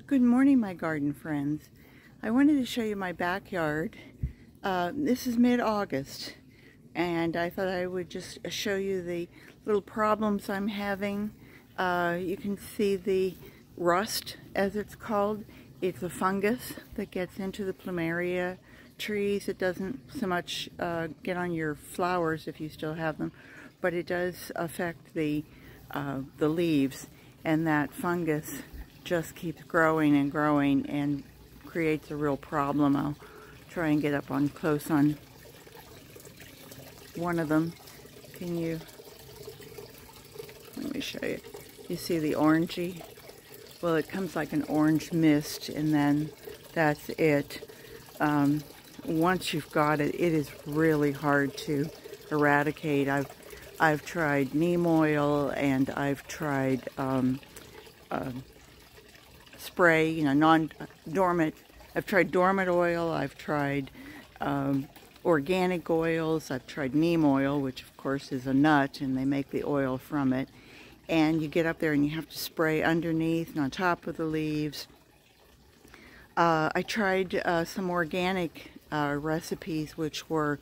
Good morning, my garden friends. I wanted to show you my backyard. This is mid-August, and I thought I would just show you the little problems I'm having. You can see the rust, as it's called. It's a fungus that gets into the plumeria trees. It doesn't so much get on your flowers if you still have them, but it does affect the leaves, and that fungus just keeps growing and growing and creates a real problem. I'll try and get up on close on one of them. Let me show you. You see the orangey? Well, it comes like an orange mist, and then that's it. Once you've got it, it is really hard to eradicate. I've tried neem oil, and I've tried spray, non-dormant. I've tried dormant oil. I've tried organic oils. I've tried neem oil, which of course is a nut, and they make the oil from it. And you get up there and you have to spray underneath and on top of the leaves. I tried some organic recipes, which were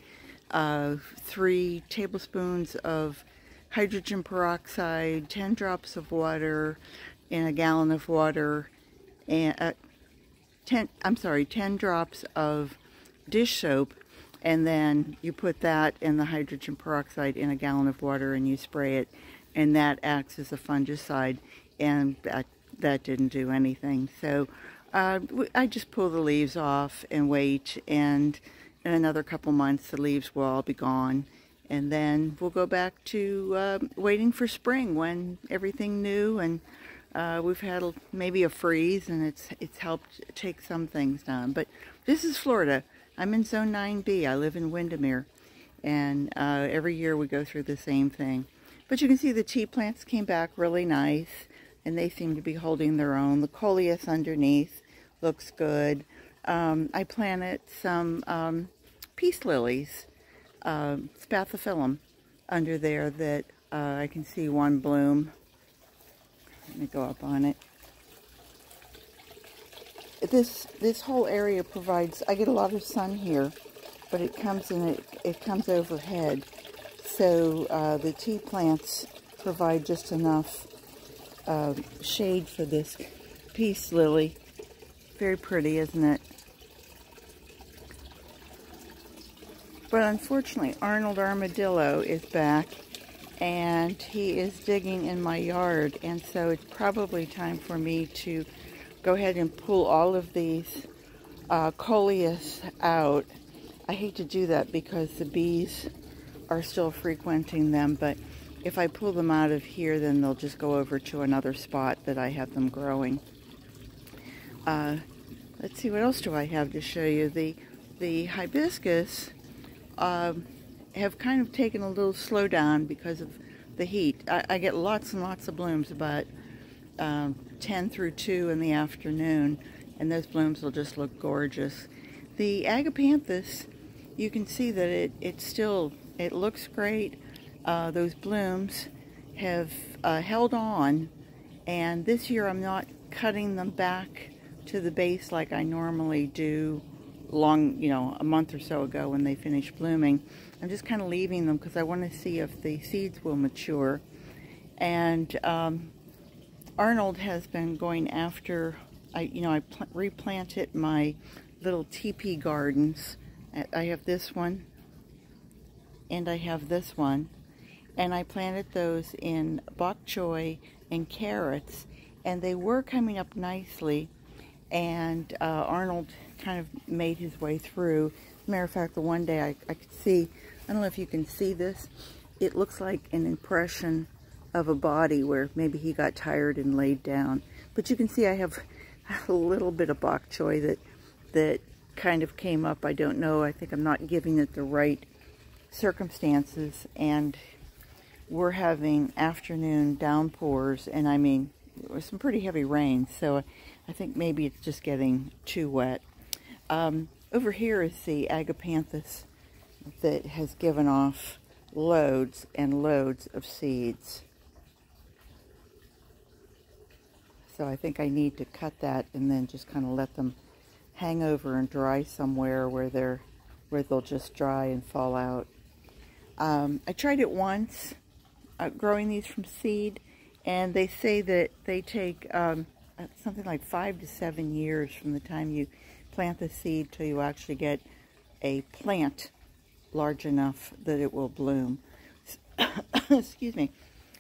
3 tablespoons of hydrogen peroxide, 10 drops of water in a gallon of water, and 10 drops of dish soap, and then you put that and the hydrogen peroxide in a gallon of water and you spray it, and that acts as a fungicide, and that didn't do anything. So I just pull the leaves off and wait, and in another couple months the leaves will all be gone, and then we'll go back to waiting for spring when everything new, and we've had maybe a freeze, and it's helped take some things down. But this is Florida. I'm in Zone 9B. I live in Windermere, and every year we go through the same thing. But you can see the tea plants came back really nice, and they seem to be holding their own. The coleus underneath looks good. I planted some peace lilies, spathiphyllum, under there that I can see one bloom. Let me go up on it. This whole area provides, I get a lot of sun here, but it comes overhead. So the tea plants provide just enough shade for this peace lily. Very pretty, isn't it? But unfortunately, Arnold Armadillo is back, and he is digging in my yard, and so it's probably time for me to go ahead and pull all of these coleus out. I hate to do that because the bees are still frequenting them, but if I pull them out of here, then they'll just go over to another spot that I have them growing. Let's see, what else do I have to show you? The hibiscus have kind of taken a little slowdown because of the heat. I get lots and lots of blooms about 10 through 2 in the afternoon, and those blooms will just look gorgeous. The agapanthus, you can see that it looks great. Those blooms have held on, and this year I'm not cutting them back to the base like I normally do a month or so ago when they finish blooming. I'm just kind of leaving them because I want to see if the seeds will mature. And Arnold has been going after, I replanted my little teepee gardens. I have this one, and I have this one, and I planted those in bok choy and carrots, and they were coming up nicely, and Arnold kind of made his way through. As a matter of fact, the one day I could see, I don't know if you can see this, it looks like an impression of a body where maybe he got tired and laid down. But you can see I have a little bit of bok choy that kind of came up. I don't know, I think I'm not giving it the right circumstances, and we're having afternoon downpours, and I mean, it was some pretty heavy rain, so I think maybe it's just getting too wet. Over here is the agapanthus that has given off loads and loads of seeds. So I think I need to cut that and then just kind of let them hang over and dry somewhere where they'll just dry and fall out. I tried it once, growing these from seed, and they say that they take something like 5 to 7 years from the time you plant the seed till you actually get a plant large enough that it will bloom. Excuse me.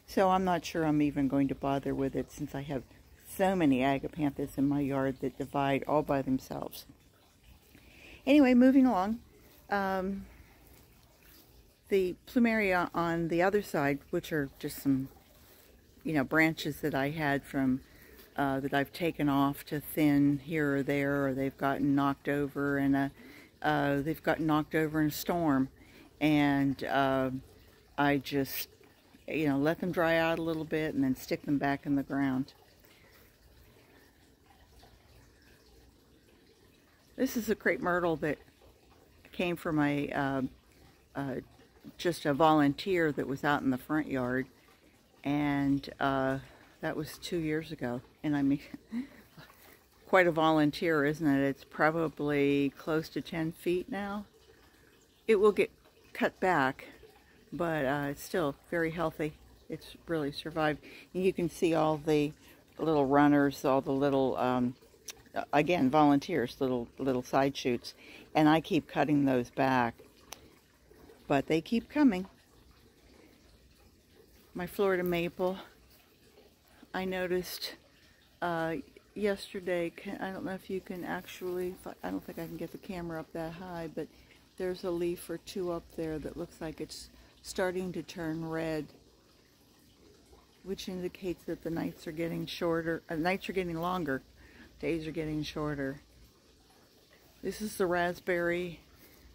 So I'm not sure I'm even going to bother with it, since I have so many agapanthus in my yard that divide all by themselves. Anyway, moving along. The plumeria on the other side, which are just some, branches that I had from, that I've taken off to thin here or there, or they've gotten knocked over in a storm. And I just, let them dry out a little bit and then stick them back in the ground. This is a crepe myrtle that came from just a volunteer that was out in the front yard, and that was 2 years ago. And I mean, quite a volunteer, isn't it? It's probably close to 10 feet now. It will get cut back, but it's still very healthy. It's really survived. And you can see all the little runners, all the little, again, volunteers, little side shoots. And I keep cutting those back, but they keep coming. My Florida maple, I noticed yesterday, I don't know if you can actually, I don't think I can get the camera up that high, but there's a leaf or two up there that looks like it's starting to turn red, which indicates that the nights are getting shorter, nights are getting longer, days are getting shorter. This is the raspberry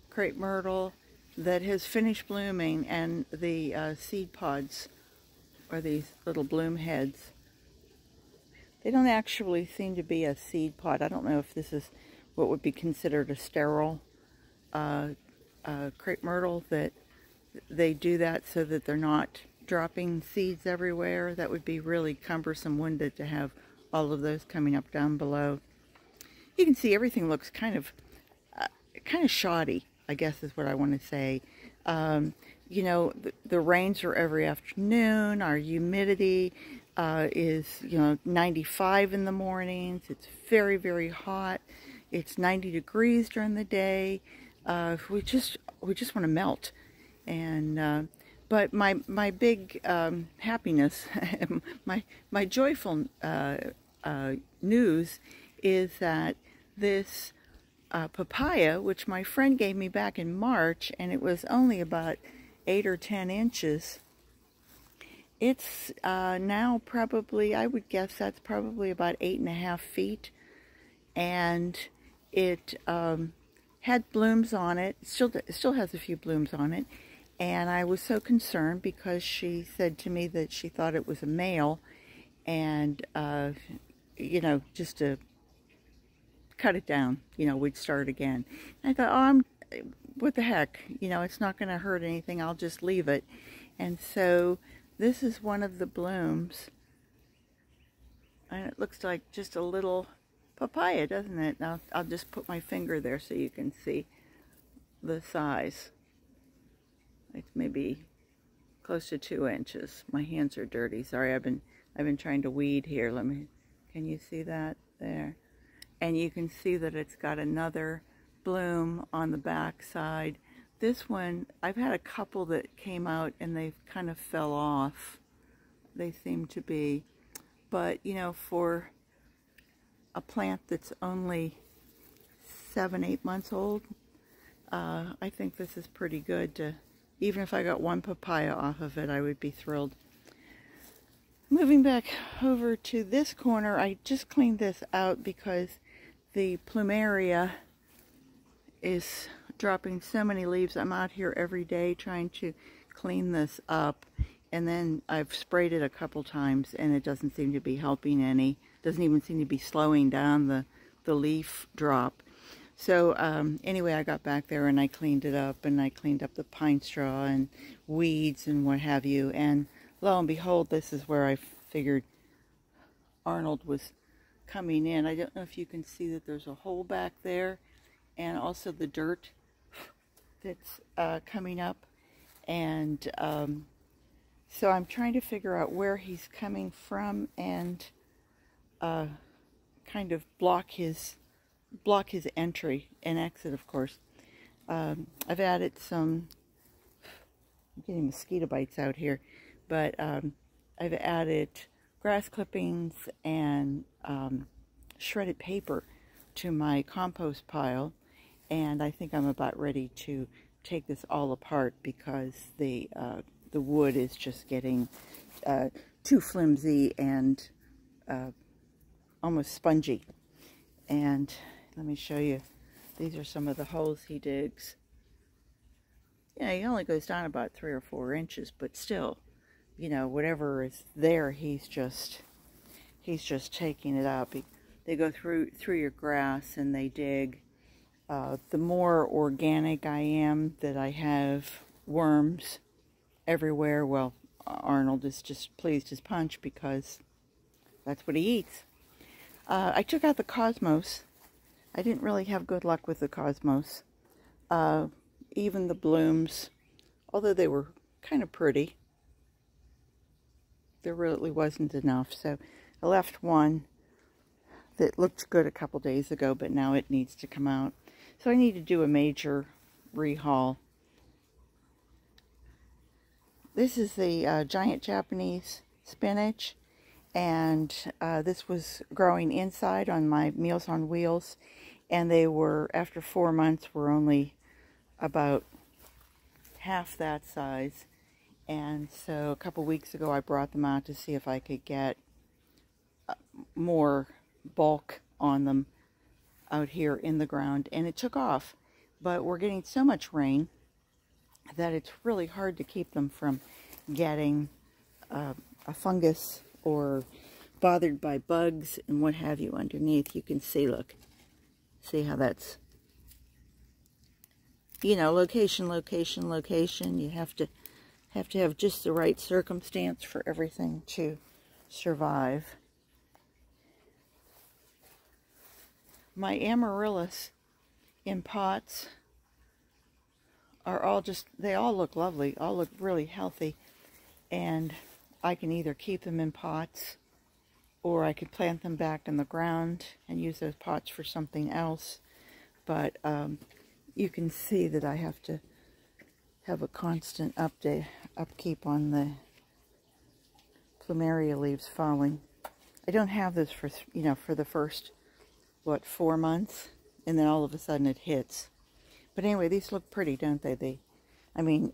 crepe myrtle that has finished blooming, and the seed pods, or these little bloom heads, they don't actually seem to be a seed pod. I don't know if this is what would be considered a sterile crepe myrtle, that they do that so that they're not dropping seeds everywhere. That would be really cumbersome, wouldn't it, to have all of those coming up down below. You can see everything looks kind of shoddy, I guess is what I want to say. The rains are every afternoon. Our humidity is 95 in the mornings. It's very, very hot. It's 90 degrees during the day. We just want to melt. And but my big happiness, my joyful news is that this papaya, which my friend gave me back in March, and it was only about 8 or 10 inches, it's now probably, I would guess that's probably about 8.5 feet, and it had blooms on it. It still has a few blooms on it, and I was so concerned because she said to me that she thought it was a male, and just to cut it down, we'd start again. And I thought, what the heck, it's not going to hurt anything, I'll just leave it. And so this is one of the blooms, and it looks like just a little papaya, doesn't it? Now I'll just put my finger there so you can see the size. It's maybe close to 2 inches. My hands are dirty. Sorry, I've been trying to weed here. Can you see that there? And you can see that it's got another bloom on the back side. This one, I've had a couple that came out and they kind of fell off. They seem to be. But, for a plant that's only 7-8 months old, I think this is pretty good to, even if I got one papaya off of it, I would be thrilled. Moving back over to this corner, I just cleaned this out because the plumeria is dropping so many leaves. I'm out here every day trying to clean this up, and then I've sprayed it a couple times and it doesn't seem to be helping any. Doesn't even seem to be slowing down the leaf drop. So anyway, I got back there and I cleaned it up, and I cleaned up the pine straw and weeds and what have you, and lo and behold, this is where I figured Arnold was coming in. I don't know if you can see that there's a hole back there, and also the dirt that's coming up. And so I'm trying to figure out where he's coming from and kind of block his entry and exit, of course. I've added some, I'm getting mosquito bites out here, but I've added grass clippings and shredded paper to my compost pile, and I think I'm about ready to take this all apart because the wood is just getting too flimsy and almost spongy. And let me show you, these are some of the holes he digs. Yeah, he only goes down about 3 or 4 inches, but still, you know, whatever is there, he's just taking it up. They go through your grass and they dig. The more organic I am, that I have worms everywhere, well, Arnold is just pleased as punch because that's what he eats. I took out the cosmos. I didn't really have good luck with the cosmos. Even the blooms, although they were kind of pretty, there really wasn't enough. So I left one that looked good a couple days ago, but now it needs to come out. So I need to do a major rehaul. This is the giant Japanese spinach, and this was growing inside on my Meals on Wheels, and they were, after 4 months, were only about half that size. And so a couple weeks ago I brought them out to see if I could get more bulk on them out here in the ground, and it took off. But we're getting so much rain that it's really hard to keep them from getting a fungus or bothered by bugs and what have you underneath. You can see, look, see how that's, you know, location, location, location. You have to have just the right circumstance for everything to survive. My amaryllis in pots are all just, they all look lovely, all look really healthy, and I can either keep them in pots or I could plant them back in the ground and use those pots for something else. But you can see that I have to have a constant upkeep on the plumeria leaves falling. I don't have this for, you know, for the first, what, 4 months, and then all of a sudden it hits. But anyway, these look pretty, don't they? I mean,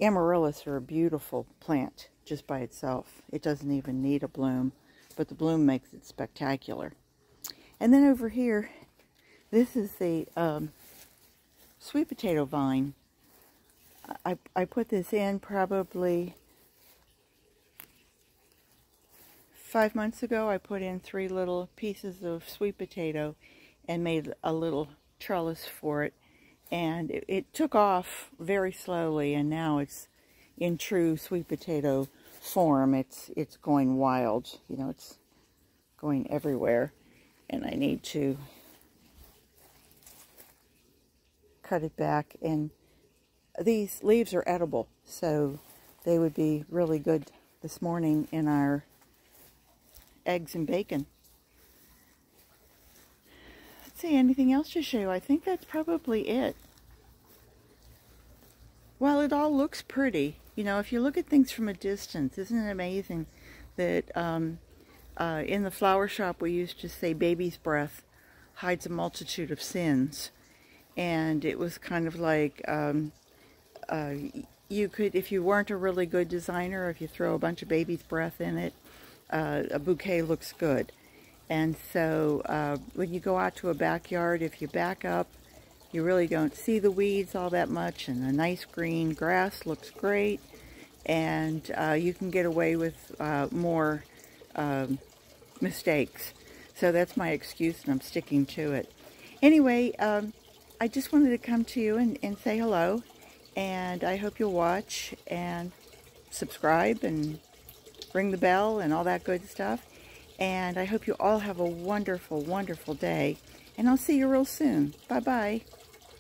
amaryllis are a beautiful plant just by itself. It doesn't even need a bloom, but the bloom makes it spectacular. And then over here, this is the sweet potato vine. I put this in probably 5 months ago. I put in 3 little pieces of sweet potato and made a little trellis for it. And it took off very slowly, and now it's in true sweet potato form. It's going wild. You know, it's going everywhere. And I need to cut it back. And these leaves are edible, so they would be really good this morning in our eggs and bacon. Let's see, anything else to show you? I think that's probably it. Well, it all looks pretty. You know, if you look at things from a distance, isn't it amazing that in the flower shop we used to say baby's breath hides a multitude of sins. And it was kind of like you could, if you weren't a really good designer, if you throw a bunch of baby's breath in it, a bouquet looks good. And so when you go out to a backyard, if you back up, you really don't see the weeds all that much, and the nice green grass looks great, and you can get away with more mistakes. So that's my excuse, and I'm sticking to it. Anyway, I just wanted to come to you and say hello, and I hope you'll watch and subscribe and ring the bell and all that good stuff. And I hope you all have a wonderful, wonderful day. And I'll see you real soon. Bye-bye.